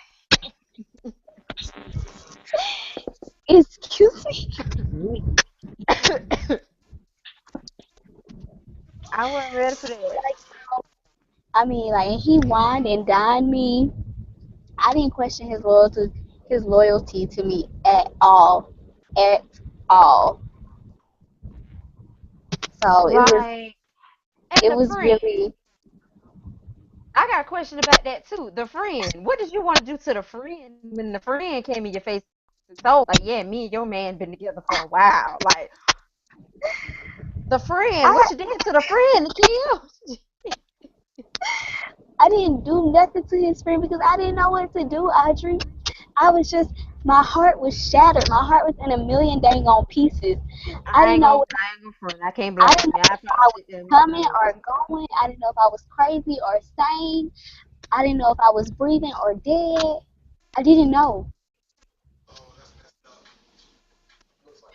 Excuse me? I wasn't ready for that. Like, I mean, like, he whined and dined me. I didn't question his loyalty to me at all. At all. So it was Like, and it the was friend. really I got a question about that too. The friend. What did you want to do to the friend when the friend came in your face and told like, yeah, me and your man been together for a while. Like the friend, I what you did to the friend to kill? I didn't do nothing to his friend because I didn't know what to do, Audrey. I was just My heart was shattered. My heart was in a million dang on pieces. I didn't know I ain't gonna front. I can't I blame didn't you. know I if probably I was sit there and coming cry. or going. I didn't know if I was crazy or sane. I didn't know if I was breathing or dead. I didn't know.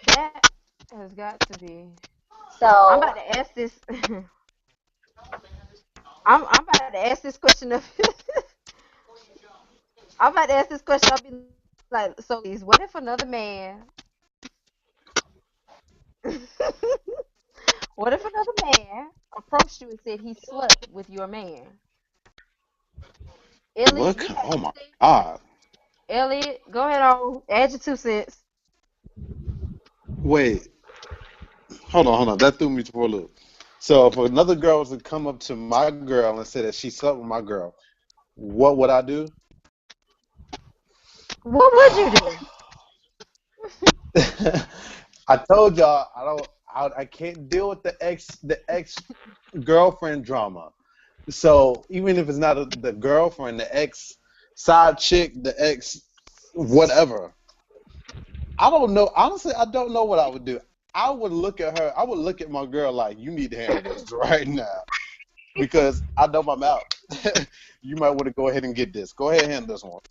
That has got to be. I'm So about to ask this. I'm about to ask this question of. I'm about to ask this question. I'll be like, so, ladies, what if another man? What if another man approached you and said he slept with your man? Elliot, What? you got Oh my anything? God. Elliot, go ahead on. Add your 2 cents. Wait, hold on. That threw me for a loop. So if another girl was to come up to my girl and say that she slept with my girl, what would I do? What would you do? I told y'all I can't deal with the ex girlfriend drama. So even if it's not the girlfriend, the ex side chick, the ex whatever, I don't know. Honestly, I don't know what I would do. I would look at her. I would look at my girl like, you need to handle this right now because I know my mouth. You might want to go ahead and get this. Go ahead and handle this one.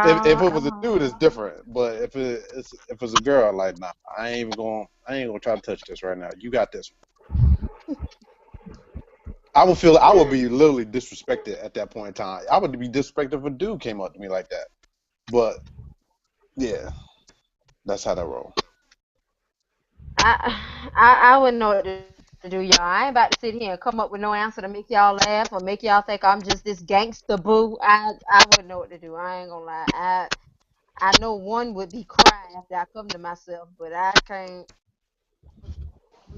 'Cause if Y'all, it was a dude, it's different. But if it's a girl, like, nah, I ain't gonna try to touch this right now. You got this. I would be literally disrespected at that point in time. I would be disrespected if a dude came up to me like that. But yeah, that's how that roll. I wouldn't know what to do, y'all. I ain't about to sit here and come up with no answer to make y'all laugh or make y'all think I'm just this gangster boo. I wouldn't know what to do. I ain't gonna lie. I know one would be crying after I come to myself, but I can't.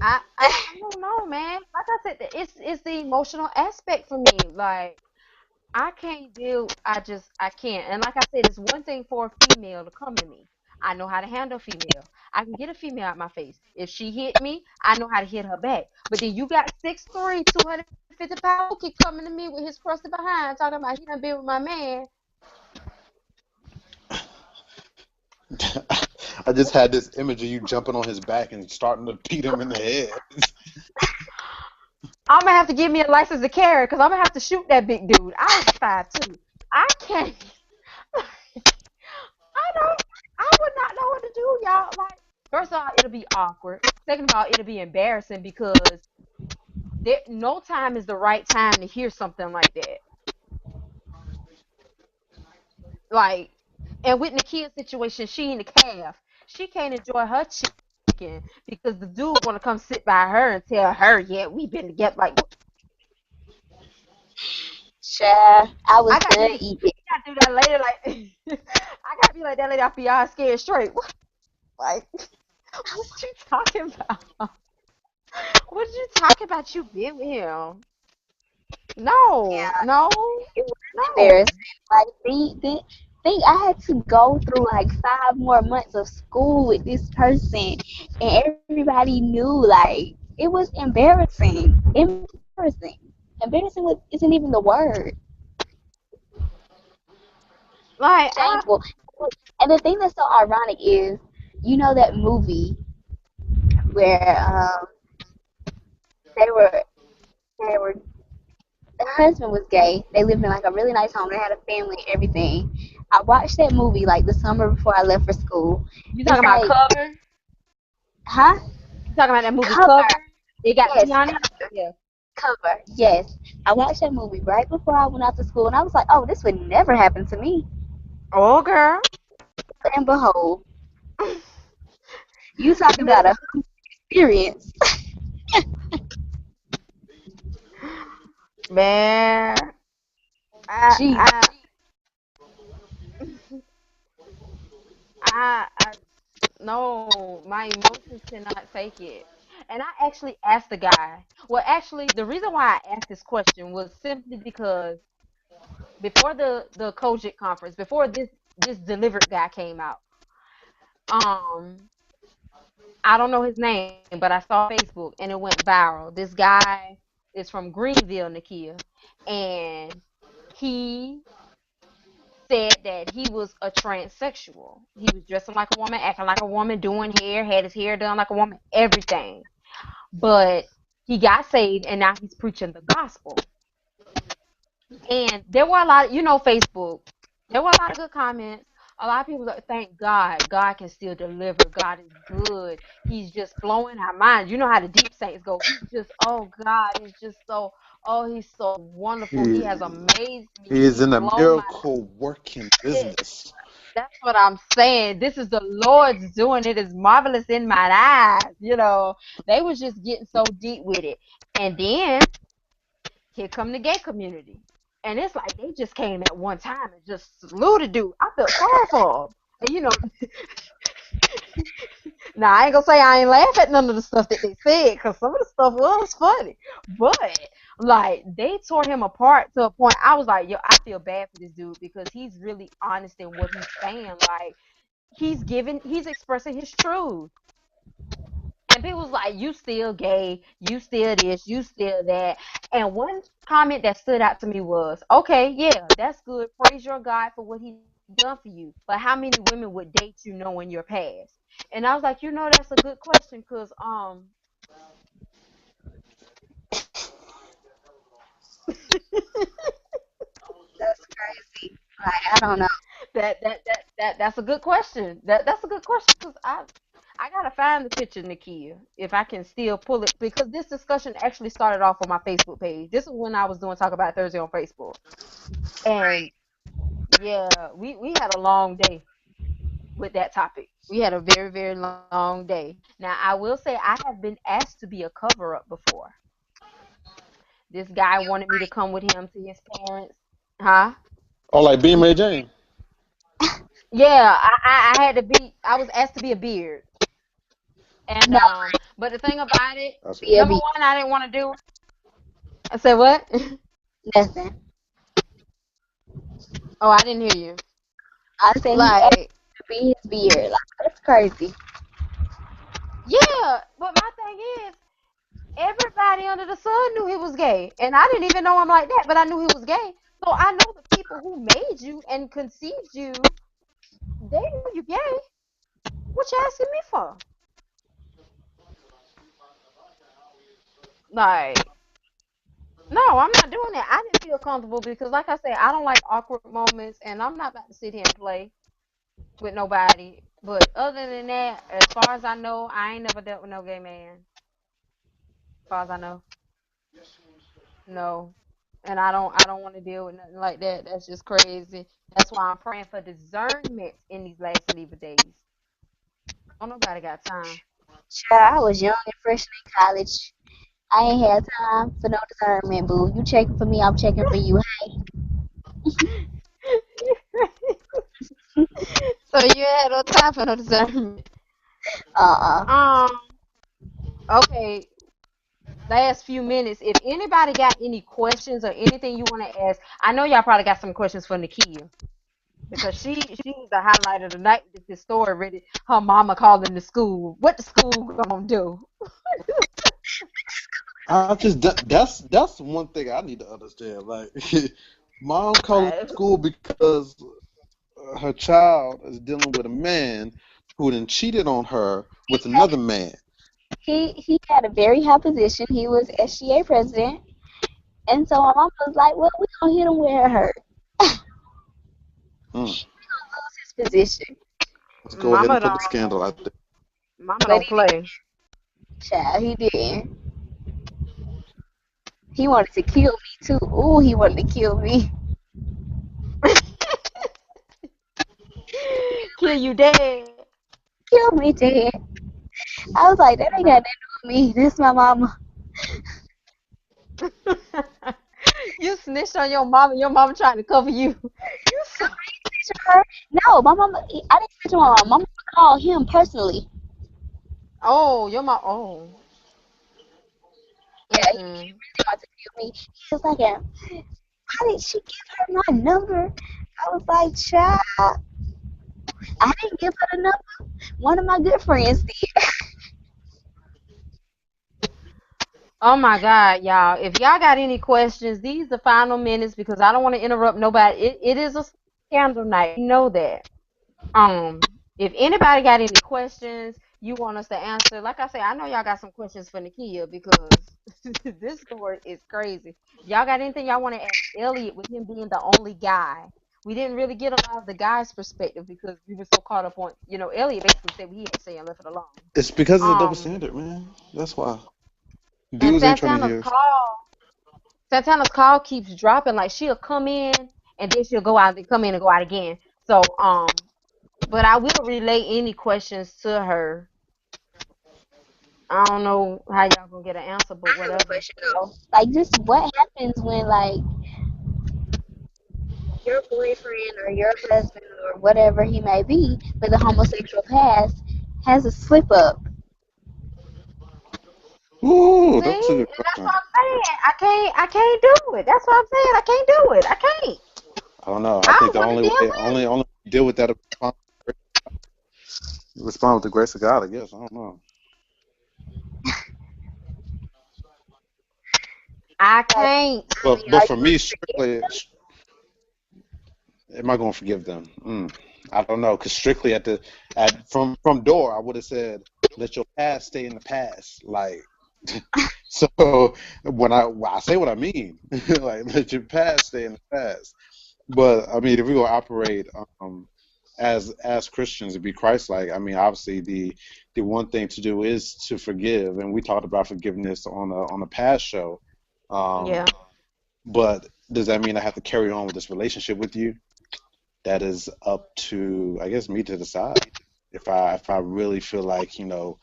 I don't know, man. Like I said, it's the emotional aspect for me. Like I can't deal. I can't. And like I said, it's one thing for a female to come to me. I know how to handle a female. I can get a female out my face. If she hit me, I know how to hit her back. But then you got 6'3", 250 pounds kid coming to me with his crusty behind talking about he done been with my man. I just had this image of you jumping on his back and starting to beat him in the head. I'm gonna have to give me a license to carry because I'm gonna have to shoot that big dude. I was 5'2". I can't. I don't. I would not know what to do, y'all. Like, first of all, it'll be awkward. Second of all, it'll be embarrassing because no time is the right time to hear something like that. Like, and with Nakia's situation, she in the calf. She can't enjoy her chicken because the dude want to come sit by her and tell her, "Yeah, we been together." Like, Child, I was I gotta done be, eating. I gotta do that later. Like, I gotta be like that lady off y'all scared straight. What? Like, what you talking about? What did you talking about? You been with him? No, Yeah, no, it was no. embarrassing. Like, think I had to go through like 5 more months of school with this person, and everybody knew. Like, it was embarrassing. Embarrassing. Isn't even the word. Like, Shameful. And the thing that's so ironic is, you know that movie where they were they were the husband was gay. They lived in like a really nice home. They had a family and everything. I watched that movie like the summer before I left for school. you It's talking about like, Cover? huh? You talking about that movie Cover. Cover? They got Yes, Dion in it? Yeah. cover. Yes. I watched that movie right before I went out to school and I was like, oh, this would never happen to me. Oh, girl. And behold, you talking about a experience. Man, Jeez. I, I, no, my emotions cannot take it. And I actually asked the guy. Well, actually, the reason why I asked this question was simply because before the Kojic conference, before this delivered guy came out, um, I don't know his name, but I saw Facebook and it went viral. This guy is from Greenville, Nakia, and he said that he was a transsexual. He was dressing like a woman, acting like a woman, doing hair, had his hair done like a woman, everything. But he got saved and now he's preaching the gospel. And there were a lot of, Facebook, there were a lot of good comments. A lot of people like, thank God. God can still deliver. God is good. He's just blowing our minds. You know how the deep saints go. He's just, oh God, he's just so, oh, he's so wonderful. He He has amazed me. he is He's in a blown my miracle working yeah, business. that's what I'm saying. This is the Lord's doing. It is marvelous in my eyes. They was just getting so deep with it. And then here come the gay community. And it's like they just came at one time and just slew the dude. I felt sorry for him. And now I ain't gonna say I ain't laugh at none of the stuff that they said, because some of the stuff was funny. But like they tore him apart to a point I was like, yo, I feel bad for this dude because he's really honest in what he's saying. Like he's expressing his truth. And people was like, you still gay, you still this, you still that. And one comment that stood out to me was, okay, yeah, that's good. Praise your God for what he done for you. But how many women would date you knowing your past? And I was like, that's a good question because That's crazy. Like, I don't know. that's a good question. That's a good question because I gotta find the picture, Nakia, if I can still pull it, because this discussion actually started off on my Facebook page. This is when I was doing Talk About Thursday on Facebook. And yeah, we had a long day with that topic. We had a very, very long day. Now, I will say I have been asked to be a cover up before. This guy wanted me to come with him to his parents. Huh? Oh, like being Ray Jane. Yeah, I had to be, I was asked to be a beard. And No, but the thing about it, That's be a number be one, I didn't want to do it. I said what? nothing. Oh, I didn't hear you. I said he asked Like, to be his beard. Like, that's crazy. yeah, but my thing is, everybody under the sun knew he was gay, and I didn't even know him like that, but I knew he was gay. So I know the people who made you and conceived you, they knew you gay. What you asking me for? Like, no, I'm not doing that. I didn't feel comfortable because, like I said, I don't like awkward moments, and I'm not about to sit here and play with nobody. But other than that, as far as I know, I ain't never dealt with no gay man. As far as I know, no. And I don't want to deal with nothing like that. That's just crazy. That's why I'm praying for discernment in these last and evil days. Don't nobody got time. Child, I was young and fresh in college. I ain't had time for no discernment, boo. You checking for me, I'm checking for you. So you had no time for no discernment. Uh-uh. Um. Okay. Last few minutes. If anybody got any questions or anything you want to ask, I know y'all probably got some questions for Nakia because she was the highlight of the night with this story. Ready, her mama calling the school. What the school gonna do? I just that's one thing I need to understand. Like, mom calling Like, school because her child is dealing with a man who then cheated on her with another man. He had a very high position. He was SGA president. And so my mom was like, well, we gonna hit him where it hurt. Mm. Lose his position. Let's go ahead mama and put don't, the scandal out there. mama But don't he play. didn't, child, he didn't. He wanted to kill me too. Ooh, he wanted to kill me. Kill you dead. Kill me dead. I was like, that ain't got nothing to do with me. This my mama. You snitched on your mama. Your mama trying to cover you. You so. Snitch on her? No, my mama. I didn't snitch on my mama. My mama called him personally. Oh, your mom. Oh. Yeah, he Mm-mm. really wanted to kill me. He was like, how did she give her my number? I was like, child, I didn't give her the number. One of my good friends did. Oh my God, y'all! If y'all got any questions, these the final minutes because I don't want to interrupt nobody. It is a candle night. We know that. If anybody got any questions you want us to answer, like I say, I know y'all got some questions for Nakia because this story is crazy. Y'all got anything y'all want to ask Elliot with him being the only guy? We didn't really get a lot of the guy's perspective because we were so caught up on, Elliot basically said what he had to say and left it alone. It's because of the double Um, standard, man. That's why and dudes ain't trying to hear. Santana's call keeps dropping. Like she'll come in and then she'll go out and come in and go out again. So, but I will relay any questions to her. I don't know how y'all gonna get an answer, I but have a whatever. question though. Like, just what happens when like your boyfriend or your husband or whatever he may be with a homosexual past has a slip up? Ooh, See, that's a good and that's question. what I'm saying. I can't do it. That's what I'm saying. I can't do it. I can't. I don't know. I I think don't the want to only deal way, with it. only deal with that is respond with the grace of God. I guess I don't know. I Like, can't. I mean, But are for you me, gonna forgive strictly, am I going to forgive them? I don't know. Because strictly at from door, I would have said, let your past stay in the past. Like, so when I say what I mean, like let your past stay in the past. But I mean, if we go operate as Christians and be Christ-like, I mean, obviously the one thing to do is to forgive, and we talked about forgiveness on a past show. Um, Yeah. but does that mean I have to carry on with this relationship with you? That is up to, I guess, me to decide. If I really feel like you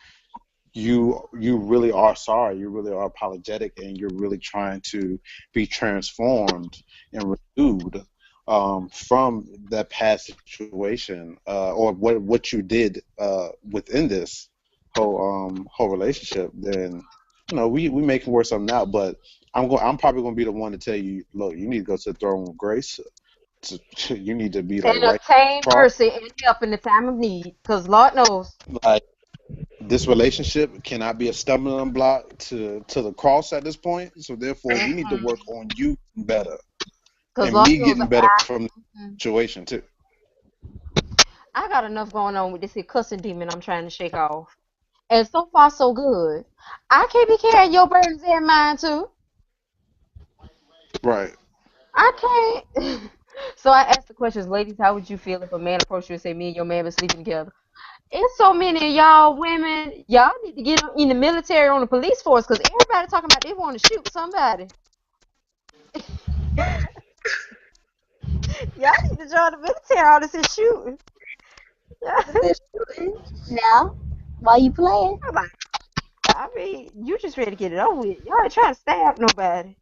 really are sorry, you really are apologetic, and you're really trying to be transformed and renewed from that past situation, or what you did within this whole relationship, then we may can work something out. But I'm probably going to be the one to tell you, look, you need to go to the throne of grace. You need to be like And right obtain cross. mercy and help in the time of need, because Lord knows, Like, this relationship cannot be a stumbling block to the cross at this point. So therefore, we need to work on you better because and Lord me knows getting better from the situation too. I got enough going on with this here cussing demon I'm trying to shake off. And so far, so good. I can't be carrying your burdens and mine too. Right. I can't. So I asked the questions, ladies, how would you feel if a man approached you and say, me and your man been sleeping together? It's so many of y'all women, y'all need to get in the military or on the police force because everybody talking about they want to shoot somebody. Y'all need to join the military. All this is shooting. Yeah. all this shooting now while you playing? I'm like, I mean, you just ready to get it over with. Y'all ain't trying to stab nobody.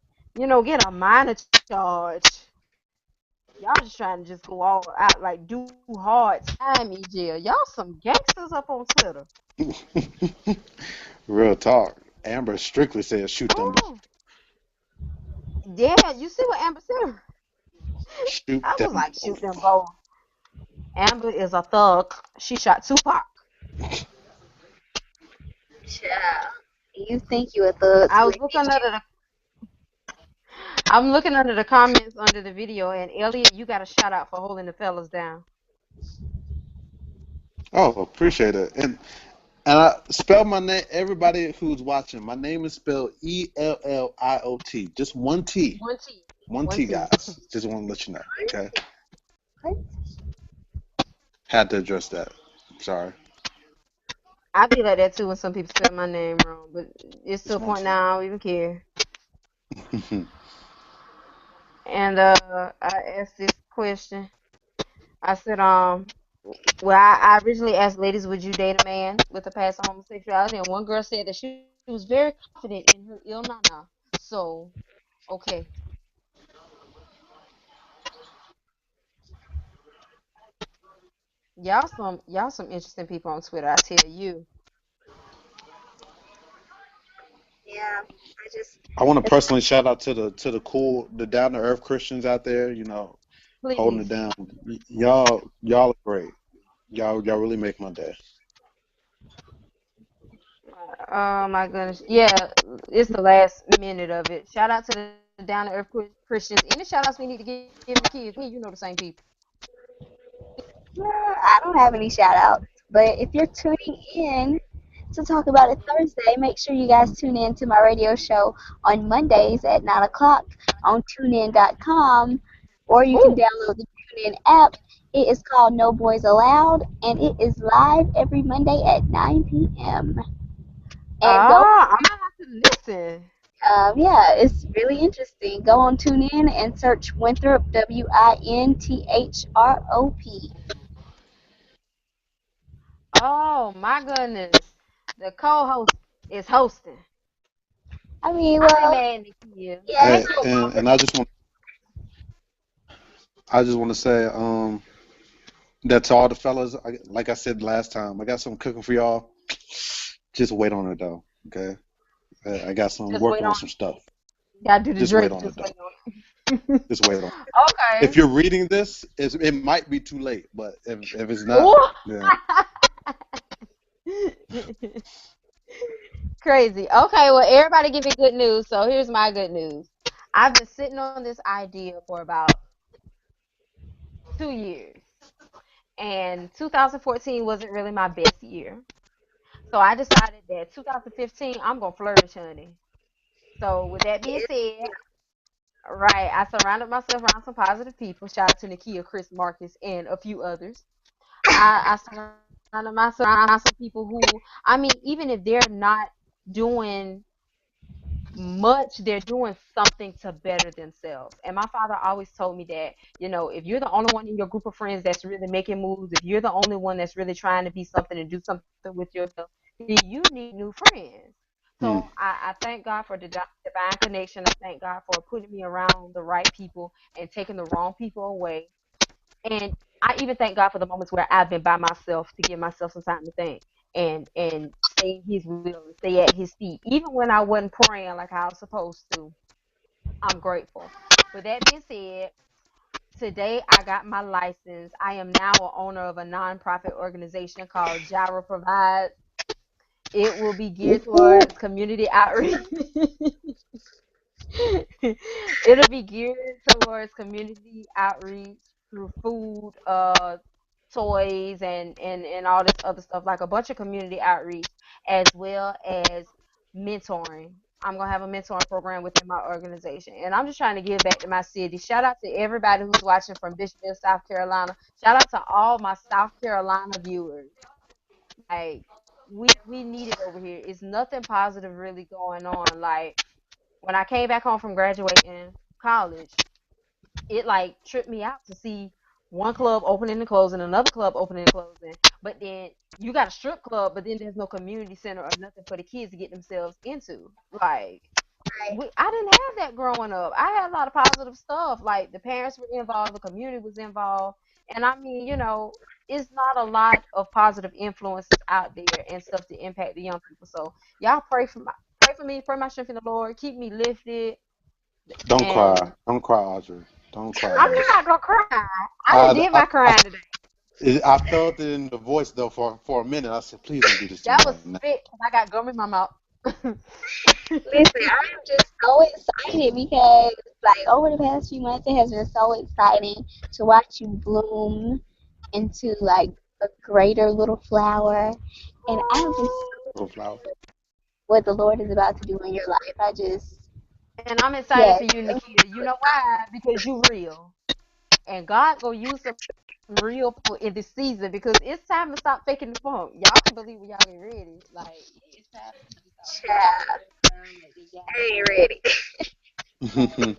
Get a minor charge. Y'all just trying to just go all out, like do hard time in jail. Y'all some gangsters up on Twitter. Real talk. Amber strictly says shoot them, Oh, yeah. You see what Amber said? shoot I was them like, shoot them both. both. Amber is a thug. She shot Tupac. Child, you think you a thug I too, was looking under the. I'm looking under the comments under the video, and Elliot, you got a shout out for holding the fellas down. Oh, appreciate it. And I spell my name. Everybody who's watching, my name is spelled Elliot. Just one T. One T. One One T, T. guys. Just want to let you know. Okay. ain't Had to address that. Sorry. I be like that too when some people spell my name wrong, but it's to Just a one point T. now I don't even care. And I asked this question. I said, well, I originally asked ladies, would you date a man with a past of homosexuality? And one girl said that she was very confident in her ill nana. So, okay, y'all some interesting people on Twitter. I tell you, Yeah, I just I want to it's personally shout out to the cool, the down to earth Christians out there. Holding it please. down. Y'all are great. Y'all really make my day. Oh my goodness, yeah, it's the last minute of it. Shout out to the down to earth Christians. Any shout outs we need to give the kids? Me, the same people. I don't have any shout outs, but if you're tuning in to talk about it Thursday, make sure you guys tune in to my radio show on Mondays at 9 o'clock on tunein.com, or you can Ooh. download the TuneIn app. It is called No Boys Allowed, and it is live every Monday at 9 p.m. And go, Ah, I'm gonna have to listen. yeah, it's really interesting. Go on TuneIn and search Winthrop, Winthrop. Oh my goodness. The co-host is hosting. I mean, I ain't well, mad, Nikia. yeah, ain't no And I just want to say that's all the fellas. Like I said last time, I got something cooking for y'all. Just wait on it though. Okay, I got some Just wait working on on some it. stuff. Gotta do the Just wait Drake. on it Just though. wait on it. Just wait on it. If Okay. you're reading this, it might be too late. But if it's not, Ooh. then Crazy. Okay, well, everybody give me good news. So here's my good news. I've been sitting on this idea for about 2 years, and 2014 wasn't really my best year. So I decided that 2015, I'm gonna flourish, honey. So with that being said, right, I surrounded myself around some positive people. Shout out to Nakia, Chris, Marcus, and a few others. I surrounded myself around some people who, I mean, even if they're not doing much, they're doing something to better themselves. And my father always told me that, if you're the only one in your group of friends that's really making moves, if you're the only one that's really trying to be something and do something with yourself, then you need new friends. hmm. So I thank God for the divine connection. I thank God for putting me around the right people and taking the wrong people away. And I even thank God for the moments where I've been by myself to give myself some time to think and stay in His will and stay at His feet, even when I wasn't praying like I was supposed to. I'm grateful. With that being said, today I got my license. I am now a owner of a nonprofit organization called Jira Provides. It will be geared whoop whoop. towards community outreach. It'll be geared towards community outreach through food, toys, and all this other stuff, like a bunch of community outreach, as well as mentoring. I'm gonna have a mentoring program within my organization, and I'm just trying to give back to my city. Shout out to everybody who's watching from Bishopville, South Carolina. Shout out to all my South Carolina viewers. Like, we need it over here. It's nothing positive really going on. Like, when I came back home from graduating college, it like tripped me out to see one club opening and closing, another club opening and closing. But then you got a strip club, but then there's no community center or nothing for the kids to get themselves into. Like, I didn't have that growing up. I had a lot of positive stuff. Like, the parents were involved, the community was involved, and I mean, it's not a lot of positive influences out there and stuff to impact the young people. So y'all pray for me, pray my strength in the Lord, keep me lifted, Don't cry. and Don't cry, Audrey. Don't I'm cry. not gonna cry. I done I, did I, my I, crying today. I felt it in the voice though for a minute. I said, please don't do this to That me was right now. spit, and I got gum in my mouth. Listen, I am just so excited because, like, over the past few months, it has been so exciting to watch you bloom into, like, a greater little flower. And I'm just Little flower. what the Lord is about to do in your life. I just, And I'm excited yes, for you, Nikita. You know why? Because you real. And God gonna use some real people in this season because it's time to stop faking the funk. Y'all can believe when y'all get ready. Like, it's time for you to stop faking it child, and walk around like they got I ain't something ready. going. Like,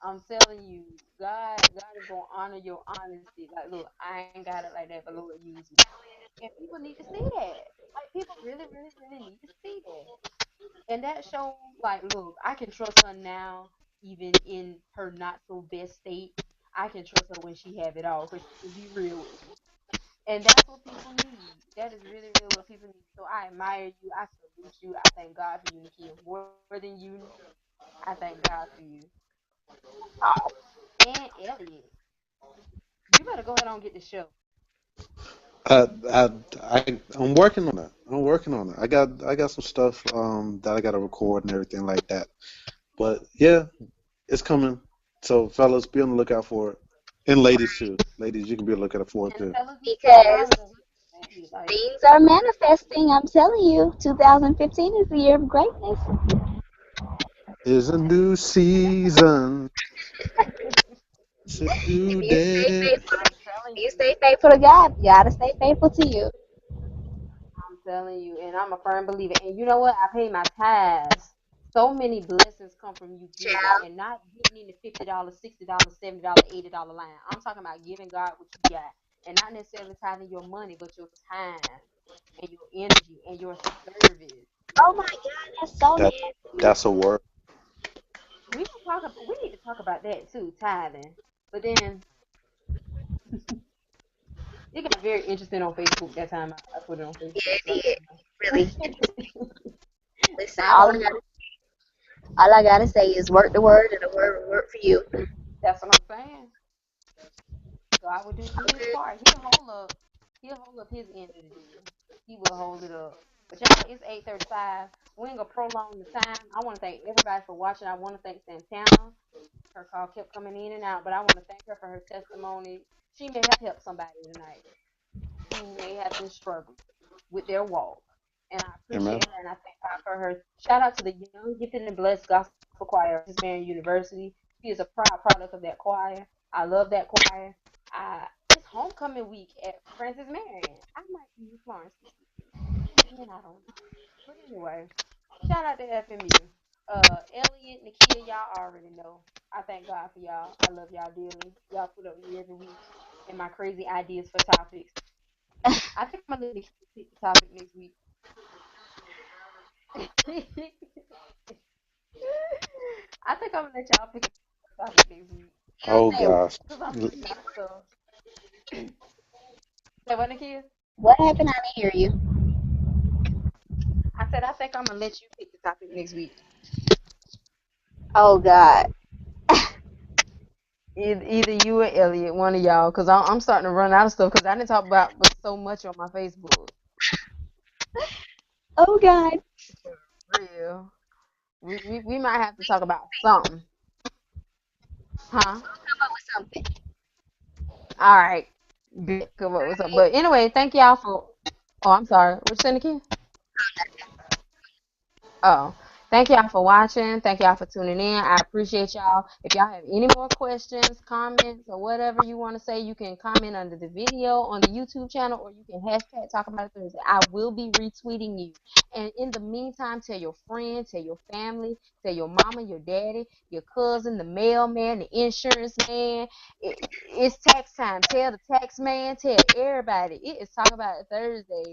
I'm telling you, God is gonna honor your honesty. Like, look, I ain't got it like that, but Lord, use me. And people need to see that. Like, people really, really, really need to see that. And that shows, like, look, I can trust her now, even in her not so best state. I can trust her when she have it all, because she can be real with me. And that's what people need. That is really, really what people need. So I admire you. I salute you. I thank God for you, Nikia. More than you know, I thank God for you. Oh, And Elliot, you better go ahead and get the show. I, I, I'm working on it. I'm working on it. I got some stuff that I got to record and everything like that. But yeah, it's coming. So fellas, be on the lookout for it. And ladies too. Ladies, you can be looking for it And too. fellas, Because regardless, like I say, like things are manifesting. I'm telling you, 2015 is the year of greatness. Is a new season. It's a If new you stay day. faithful, I'm if telling you you. stay faithful to God, you gotta stay faithful to you. I'm telling you, and I'm a firm believer. And you know what? I pay my tithes. So many blessings come from you giving, Child. and not getting in the $50, $60, $70, $80 line. I'm talking about giving God what you got, and not necessarily tithing your money, but your time and your energy and your service. Oh my God, that's so That nasty. that's a word. We can talk. We need to talk about that too, tithing. But then it got very interesting on Facebook that time. I put it on Yeah, Facebook, it so I did. Really. don't know. Listen, Now I don't know. all I gotta say is work the word and the word will work for you. That's what I'm saying. God will do his Okay. part. He'll hold up his end of the deal. He will hold it up. But y'all, it's 8:35. We ain't gonna prolong the time. I want to thank everybody for watching. I want to thank Santana. Her call kept coming in and out, but I want to thank her for her testimony. She may have helped somebody tonight who may have been struggling with their walk. And I Amen. appreciate her and I thank God for her. Shout out to the Young Gifted and Blessed Gospel Choir at Marion University. She is a proud product of that choir. I love that choir. It's homecoming week at Francis Marion. I might be in Florence this weekend. Again, I don't know. But anyway, shout out to FMU. Elliot, Nakia, y'all already know. I thank God for y'all. I love y'all dearly. Y'all put up with me every week and my crazy ideas for topics. I think I'm gonna let Nakia pick the topic next week. I think I'm gonna let y'all pick a topic next week. Oh Say, gosh. Cause I'm running out of stuff. Say what, Nakia? what happened? I didn't hear you. I said I think I'm gonna let you pick the topic next week. Oh God. Either you or Elliot, one of y'all, cause I'm starting to run out of stuff. Cause I didn't talk about so much on my Facebook. Oh God. Real. We might have to talk about something, huh? Come up with something. All right. Come up with something. But anyway, thank y'all for. Oh, I'm sorry. What you saying, Nakia? Oh, thank y'all for watching. Thank y'all for tuning in. I appreciate y'all. If y'all have any more questions, comments, or whatever you want to say, you can comment under the video on the YouTube channel or you can hashtag talk about it Thursday. I will be retweeting you. And in the meantime, tell your friends, tell your family, tell your mama, your daddy, your cousin, the mailman, the insurance man. It's tax time. Tell the tax man, tell everybody. It is talk about it Thursday.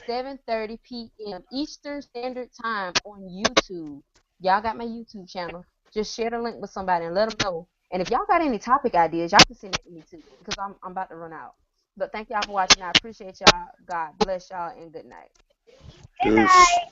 7:30 p.m. Eastern Standard Time on YouTube. Y'all got my YouTube channel. Just share the link with somebody and let them know. And if y'all got any topic ideas, y'all can send it to me too because I'm about to run out. But thank y'all for watching. I appreciate y'all. God bless y'all and good night. Good Deuce. night.